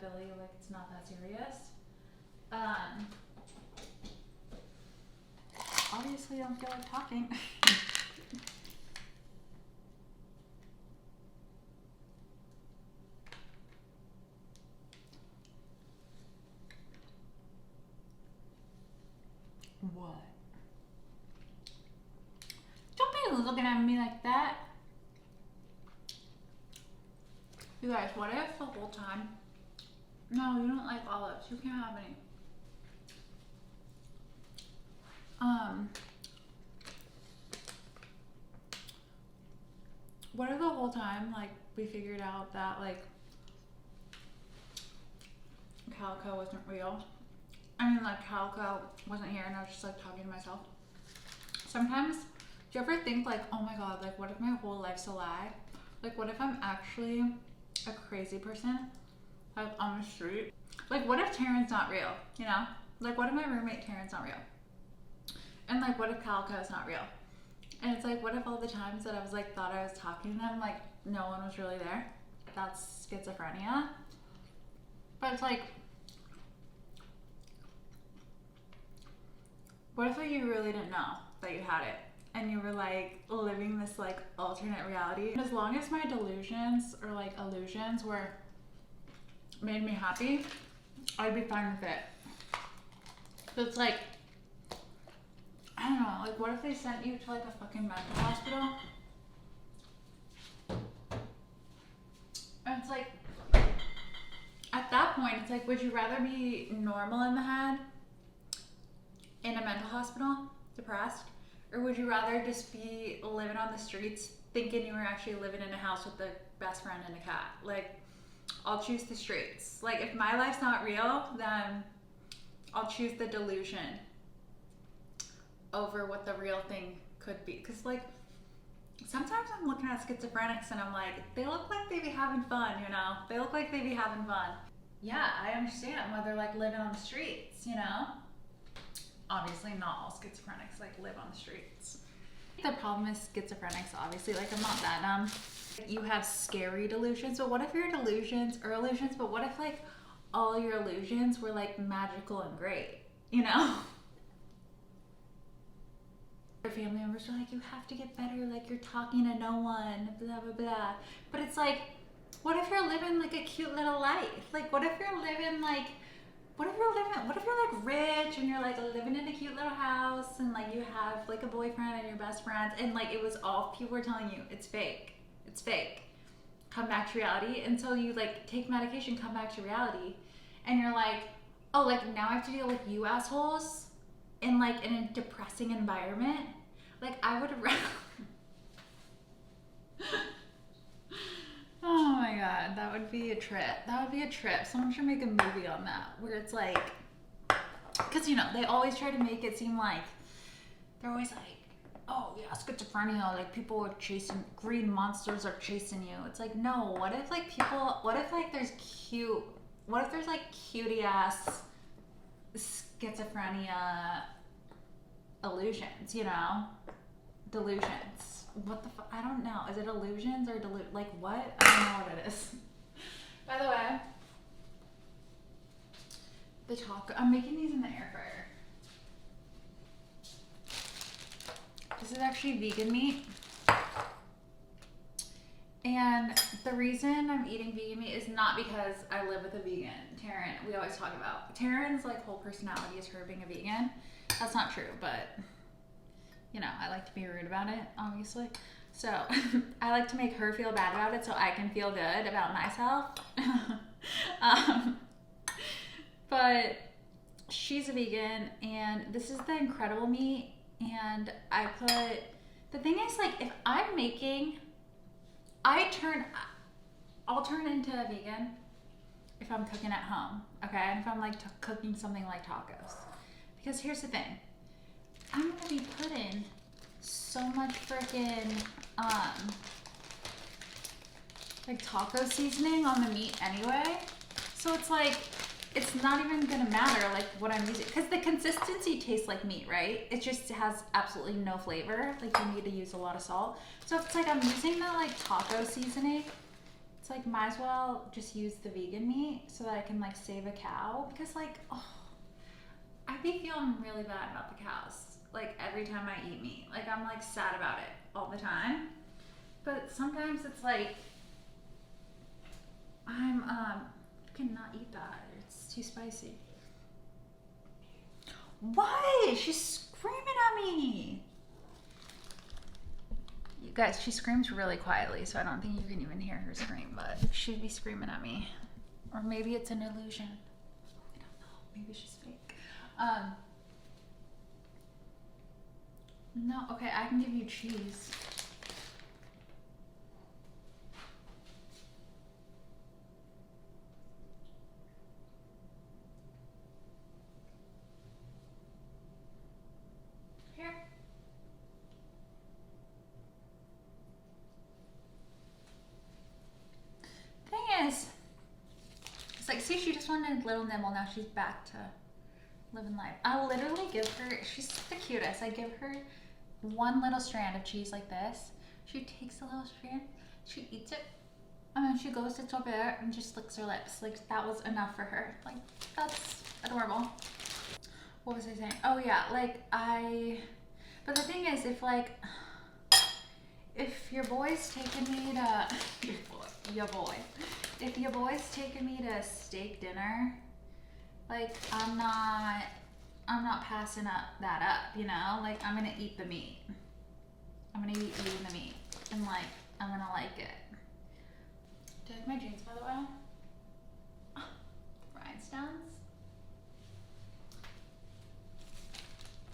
Billy, like it's not that serious. Obviously I don't feel like talking. What? Don't be looking at me like that. You guys, what if the whole time? No, you don't like olives. You can't have any. What if the whole time, like, we figured out that, like, Calico wasn't real? I mean, like, Calico wasn't here and I was just, like, talking to myself. Sometimes, do you ever think, like, oh my god, like, what if my whole life's a lie? Like, what if I'm actually a crazy person, like, on the street? Like, what if Taryn's not real, you know? Like, what if my roommate Taryn's not real? And, like, what if Calico's not real? And it's like, what if all the times that I was, like, thought I was talking to them, like, no one was really there? That's schizophrenia. But it's like, what if, like, you really didn't know that you had it? And you were, like, living this, like, alternate reality? And as long as my delusions or, like, illusions made me happy, I'd be fine with it. But it's like, I don't know, like, what if they sent you to, like, a fucking mental hospital? And it's like, at that point, it's like, would you rather be normal in the head in a mental hospital, depressed? Or would you rather just be living on the streets thinking you were actually living in a house with a best friend and a cat? Like, I'll choose the streets. Like, if my life's not real, then I'll choose the delusion over what the real thing could be. Because, like, sometimes I'm looking at schizophrenics and I'm like, they look like they be having fun, you know? They look like they be having fun. Yeah, I understand why they're, like, living on the streets, you know? Obviously, not all schizophrenics, like, live on the streets. The problem is schizophrenics, obviously, like, I'm not that dumb. You have scary delusions, but what if your delusions are illusions, but what if, like, all your illusions were, like, magical and great, you know? Your family members are like, you have to get better, like, you're talking to no one, blah, blah, blah. But it's like, what if you're living, like, a cute little life? Like, what if you're living, like, what if you're, like, rich and you're, like, living in a cute little house and, like, you have, like, a boyfriend and your best friends and, like, it was all people were telling you, it's fake. It's fake. Come back to reality until you, like, take medication, come back to reality. And you're like, oh, like, now I have to deal with you assholes in, like, in a depressing environment. Like, I would rather... Oh my god, that would be a trip. That would be a trip. Someone should make a movie on that where it's like, because, you know, they always try to make it seem like they're always like, oh yeah, schizophrenia, like, people are chasing, green monsters are chasing you. It's like, no, what if, like, there's like cutie ass schizophrenia illusions, you know? Delusions. What the fuck? I don't know. Is it illusions or like, what? I don't know what it is. By the way, the taco, I'm making these in the air fryer. This is actually vegan meat. And the reason I'm eating vegan meat is not because I live with a vegan. Taryn, we always talk about. Taryn's, like, whole personality is her being a vegan. That's not true, but, you know, I like to be rude about it, obviously. So, I like to make her feel bad about it so I can feel good about myself. But she's a vegan, and this is the incredible meat, and the thing is, like, if I'm making, I'll turn into a vegan if I'm cooking at home, okay? And if I'm, like, cooking something like tacos. Because here's the thing. I'm gonna be putting so much freaking, like, taco seasoning on the meat anyway. So it's like, it's not even gonna matter, like, what I'm using. Because the consistency tastes like meat, right? It just has absolutely no flavor. Like, you need to use a lot of salt. So if it's like I'm using that, like, taco seasoning, It's like, might as well just use the vegan meat so that I can like save a cow, because like, oh, I be feeling really bad about the cows. Like every time I eat meat, like I'm like sad about it all the time. But sometimes it's like, cannot eat that. It's too spicy. What? She's screaming at me. You guys, she screams really quietly, so I don't think you can even hear her scream, but she'd be screaming at me. Or maybe it's an illusion. I don't know. Maybe she's fake. No, okay, I can give you cheese. Here. Thing is, it's like, see, she just wanted a little nibble. Now she's back to living life. I'll literally give her, she's the cutest. I give her one little strand of cheese like this. She takes a little strand, she eats it, and then she goes, sits over there and just licks her lips. Like, that was enough for her. Like, that's adorable. What was I saying? Oh yeah, like but the thing is, if your boy's taking me to, if your boy's taking me to steak dinner, like, I'm not passing that up, you know? Like, I'm gonna eat the meat. I'm gonna eat the meat. And like, I'm gonna like it. Do you like my jeans, by the way? Rhinestones?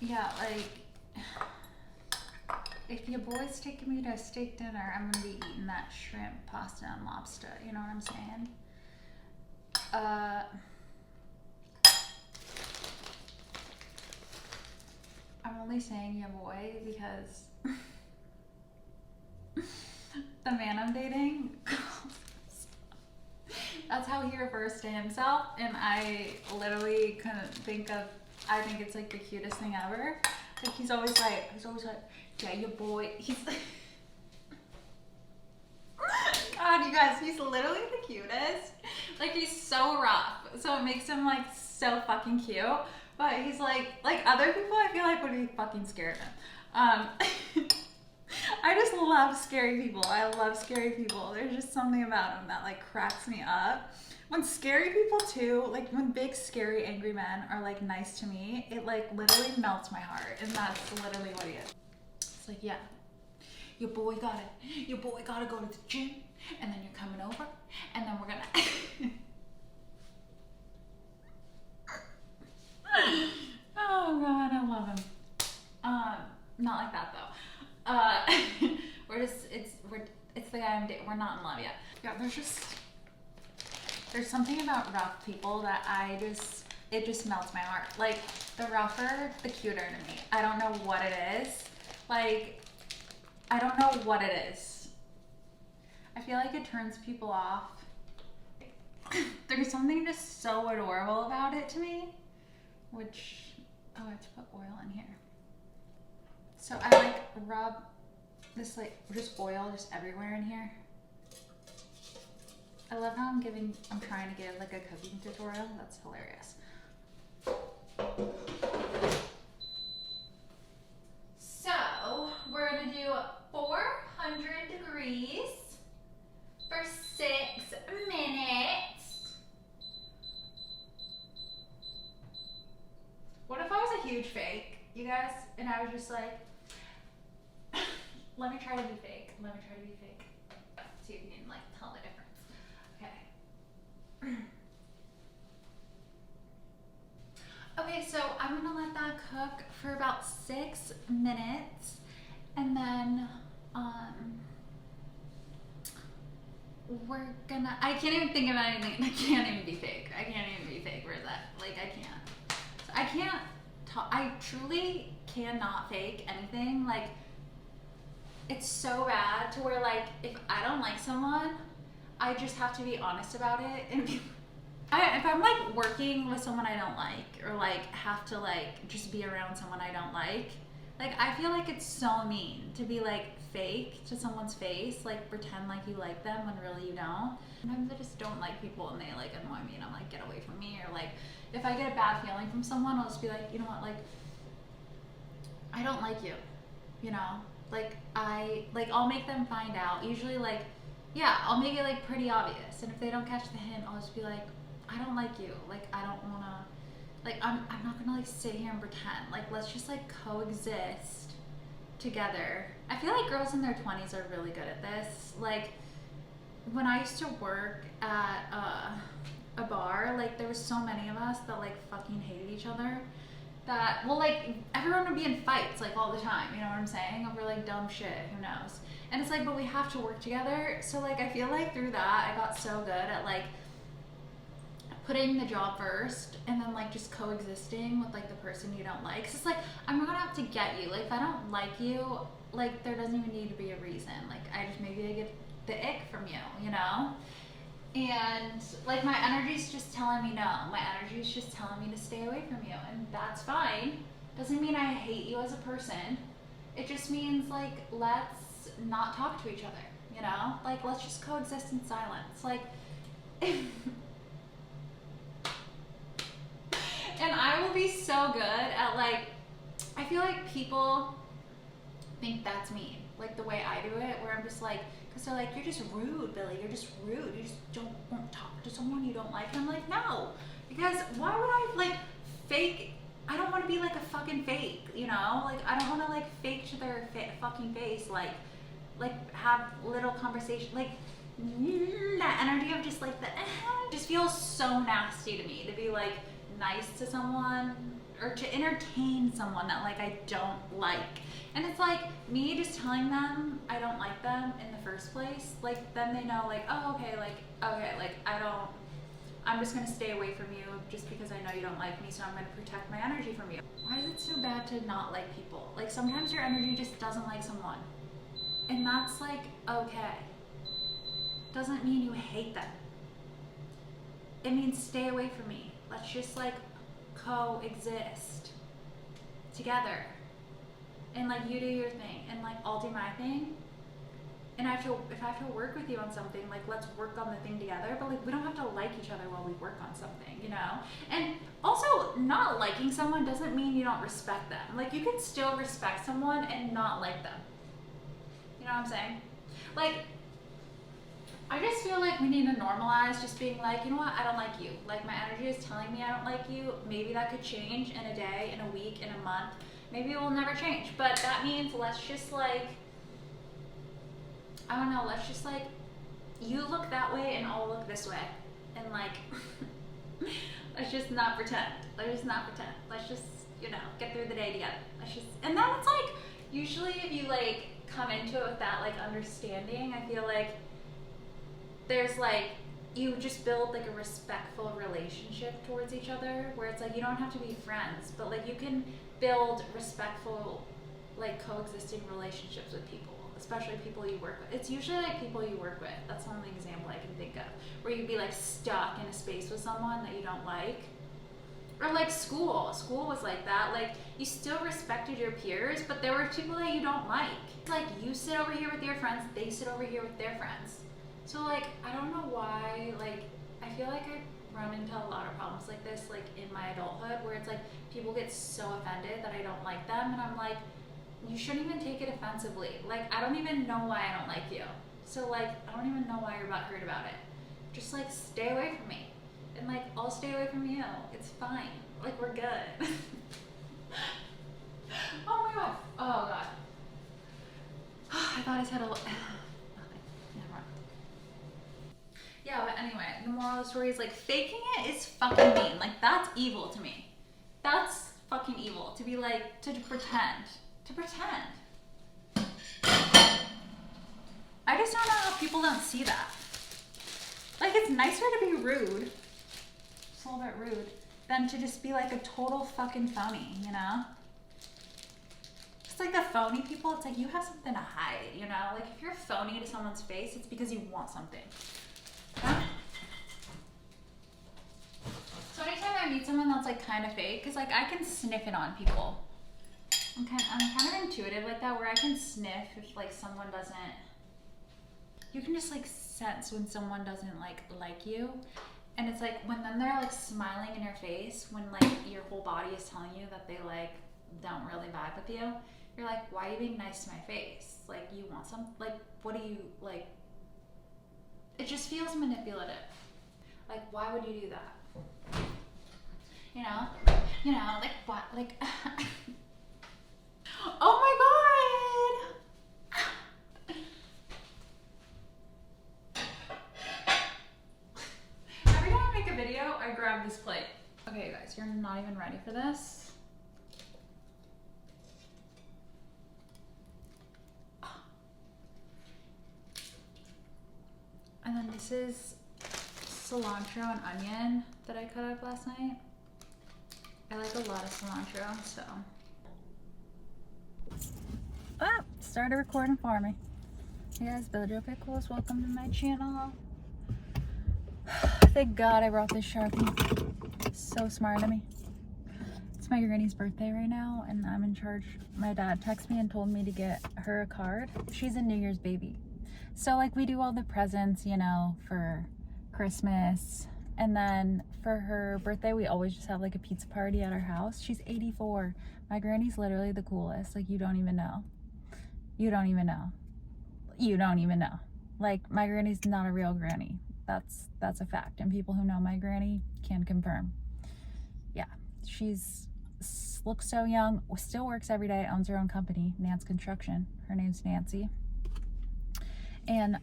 Yeah, like, if your boy's taking me to a steak dinner, I'm gonna be eating that shrimp, pasta, and lobster. You know what I'm saying? I'm only saying your boy because the man I'm dating, that's how he refers to himself, and I literally couldn't think of, I think it's like the cutest thing ever. Like, he's always like, yeah, your boy, he's God, you guys, he's literally the cutest. Like, he's so rough, so it makes him like so fucking cute. But he's like other people, I feel like would be fucking scared of him. I just love scary people. I love scary people. There's just something about them that like cracks me up. When scary people too, like when big, scary, angry men are like nice to me, it like literally melts my heart. And that's literally what he is. It's like, yeah, your boy gotta go to the gym, and then you're coming over, and then we're gonna oh God, I love him. Not like that though. It's the guy I'm dating. We're not in love yet. Yeah, there's something about rough people that it just melts my heart. Like, the rougher, the cuter to me. I don't know what it is. Like, I don't know what it is. I feel like it turns people off. There's something just so adorable about it to me. Which, oh, I have to put oil in here. So I like rub this, like, just oil just everywhere in here. I love how I'm trying to give like a cooking tutorial. That's hilarious. So we're gonna do 400 degrees for 6 minutes. What if I was a huge fake, you guys, and I was just like, let me try to be fake. See if you can like tell the difference. Okay, so I'm gonna let that cook for about 6 minutes, and then we're gonna, I can't even think of anything. I can't even be fake. Where's that? Like, I can't. So I can't talk. I truly cannot fake anything. Like, it's so bad to where, like, if I don't like someone, I just have to be honest about it and be, if I'm like working with someone I don't like, or like have to like just be around someone I don't like, Like, I feel like it's so mean to be like fake to someone's face, like pretend like you like them when really you don't. Sometimes I just don't like people and they like annoy me and I'm like, get away from me. Or like, if I get a bad feeling from someone, I'll just be like, you know what, like, I don't like you, you know? Like, I'll make them find out. Usually, like, yeah, I'll make it like pretty obvious. And if they don't catch the hint, I'll just be like, I don't like you. Like, I don't wanna, like, I'm not gonna like sit here and pretend. Like, let's just like coexist together. I feel like girls in their 20s are really good at this. Like, when I used to work at a bar, like, there was so many of us that like fucking hated each other. That, well, like, everyone would be in fights like all the time, you know what I'm saying, over like dumb shit, who knows. And it's like, but we have to work together. So like, I feel like through that I got so good at like putting the job first and then like just coexisting with like the person you don't like. 'Cause it's like, I'm not gonna have to get you. Like, if I don't like you, like, there doesn't even need to be a reason. Like, maybe I get the ick from you, you know? And like, my energy's just telling me no. My energy's just telling me to stay away from you, and that's fine. Doesn't mean I hate you as a person. It just means like, let's not talk to each other, you know? Like, let's just coexist in silence. Like, and I will be so good at like, I feel like people think that's mean, like the way I do it, where I'm just like, because they're like, you're just rude, Billy, you're just rude, you just won't talk to someone you don't like. And I'm like, no, because why would I like fake, I don't want to be like a fucking fake, you know? Like, I don't want to like fake to their fucking face, like have little conversation, like that energy of just like the just feels so nasty to me, to be like nice to someone or to entertain someone that like I don't like. And it's like, me just telling them I don't like them in the first place, like, then they know like, oh, okay, like I'm just gonna stay away from you just because I know you don't like me, so I'm gonna protect my energy from you. Why is it so bad to not like people? Like, sometimes your energy just doesn't like someone, and that's like, okay. Doesn't mean you hate them. It means stay away from me. Let's just like coexist together. And like, you do your thing and like I'll do my thing. And if I have to work with you on something, like, let's work on the thing together. But like, we don't have to like each other while we work on something, you know? And also, not liking someone doesn't mean you don't respect them. Like, you can still respect someone and not like them. You know what I'm saying? Like, I just feel like we need to normalize just being like, you know what, I don't like you. Like, my energy is telling me I don't like you. Maybe that could change in a day, in a week, in a month. Maybe it will never change. But that means let's just like, I don't know, let's just like, you look that way and I'll look this way. And like, let's just not pretend. Let's just not pretend. Let's just, you know, get through the day together. Let's just, and then it's like, usually if you like come into it with that like understanding, I feel like there's like, you just build like a respectful relationship towards each other, where it's like, you don't have to be friends, but like, you can build respectful, like, coexisting relationships with people, especially people you work with. It's usually like people you work with. That's the only example I can think of, where you'd be like stuck in a space with someone that you don't like. Or like school was like that. Like, you still respected your peers, but there were people that you don't like. Like, you sit over here with your friends, they sit over here with their friends. So like, I don't know why, like, I feel like I run into a lot of problems like this, like in my adulthood, where it's like, people get so offended that I don't like them, and I'm like, you shouldn't even take it offensively. Like, I don't even know why I don't like you. So like, I don't even know why you're butthurt about it. Just like, stay away from me. And like, I'll stay away from you. It's fine. Like, we're good. Oh my god. Oh god. I thought I said nothing. Never mind. Yeah, but anyway, the moral of the story is like, faking it is fucking mean. Like, that's evil to me. That's fucking evil. To be like, to pretend. To pretend. I just don't know how people don't see that. Like, it's nicer to be rude, just a little bit rude, than to just be like a total fucking phony, you know? It's like the phony people, it's like, you have something to hide, you know? Like, if you're phony to someone's face, it's because you want something. Yeah? So anytime I meet someone that's like kind of fake, because like, I can sniff it on people. I'm kind of intuitive like that, where I can sniff if like someone doesn't. You can just like sense when someone doesn't like you, and it's like when then they're like smiling in your face when like your whole body is telling you that they like don't really vibe with you. You're like, why are you being nice to my face? Like, you want some, like, what do you like? It just feels manipulative. Like, why would you do that? You know, like what? Like, oh my god! Every time I make a video, I grab this plate. Okay, you guys, you're not even ready for this. And then this is cilantro and onion that I cut up last night. I like a lot of cilantro, so. Ah, started recording for me. Hey guys, Billy Joe Pickles, welcome to my channel. Thank God I brought this Sharpie. So smart of me. It's my granny's birthday right now, and I'm in charge. My dad texted me and told me to get her a card. She's a New Year's baby. So like we do all the presents, you know, for Christmas. And then for her birthday, we always just have like a pizza party at our house. She's 84. My granny's literally the coolest. Like, you don't even know. You don't even know. You don't even know. Like, my granny's not a real granny. That's a fact. And people who know my granny can confirm. Yeah, looks so young, still works every day, owns her own company, Nance Construction. Her name's Nancy. And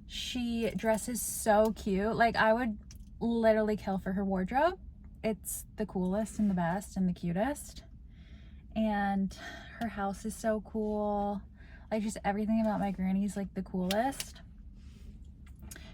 she dresses so cute. Like, I would literally kill for her wardrobe. It's the coolest and the best and the cutest. And her house is so cool. Like, just everything about my granny's like the coolest.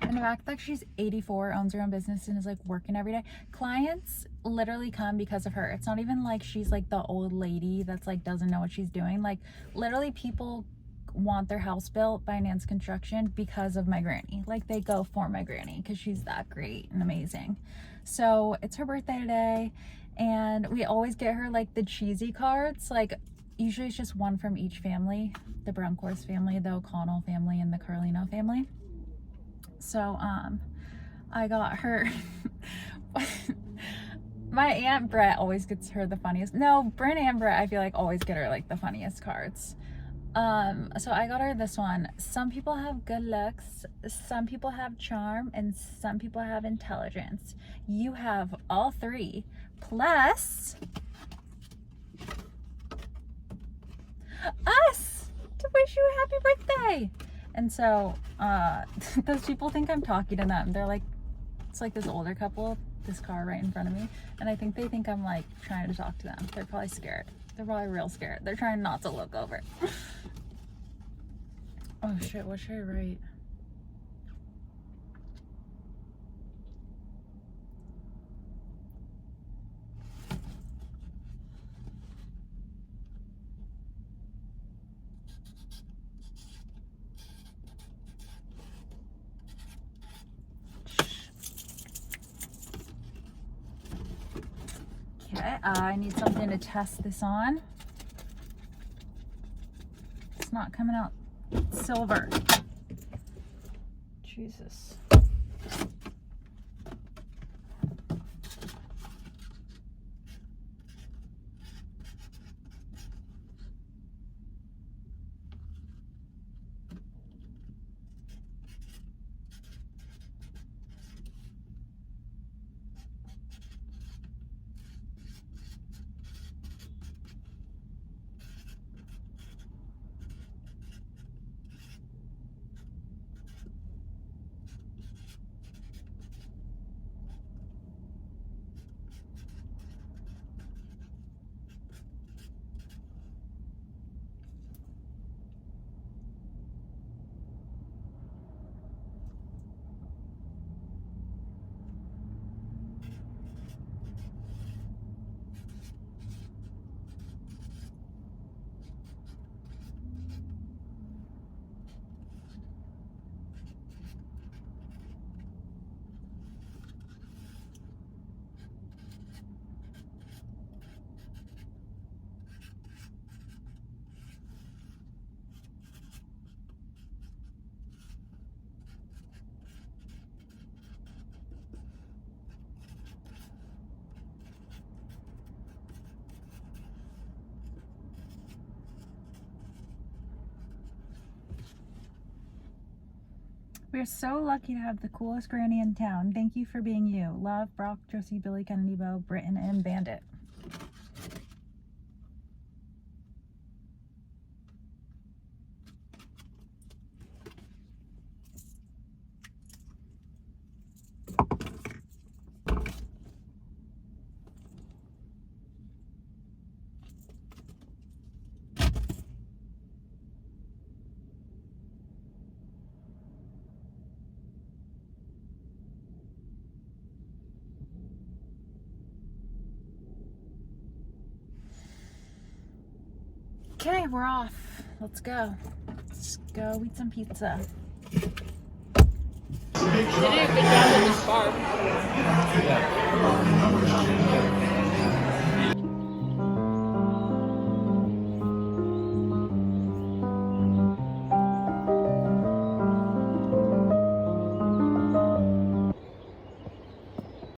And the fact that she's 84, owns her own business, and is like working every day. Clients literally come because of her. It's not even like she's like the old lady that's like doesn't know what she's doing. Like, literally people want their house built by Nance Construction because of my granny. Like, they go for my granny because she's that great and amazing. So it's her birthday today, and we always get her like the cheesy cards. Like, usually it's just one from each family: the Brunkhorst family, the O'Connell family, and the Carlino family. So I got her my Aunt Brett always gets her the funniest. No, Bryn and Brett, I feel like, always get her like the funniest cards. So I got her this one. Some people have good looks, some people have charm, and some people have intelligence. You have all three, plus us to wish you a happy birthday. And so those people think I'm talking to them. They're like, it's like this older couple, this car right in front of me, and I think they think I'm like trying to talk to them. They're probably scared. They're probably real scared. They're trying not to look over. Oh shit, what should I write? Okay, I need something to test this on. It's not coming out silver. Jesus. We're so lucky to have the coolest granny in town. Thank you for being you. Love, Brock, Josie, Billy, Kennedy, Bo, Britton, and Bandit. Okay, we're off. Let's go. Let's go eat some pizza. You did a good job with this bar.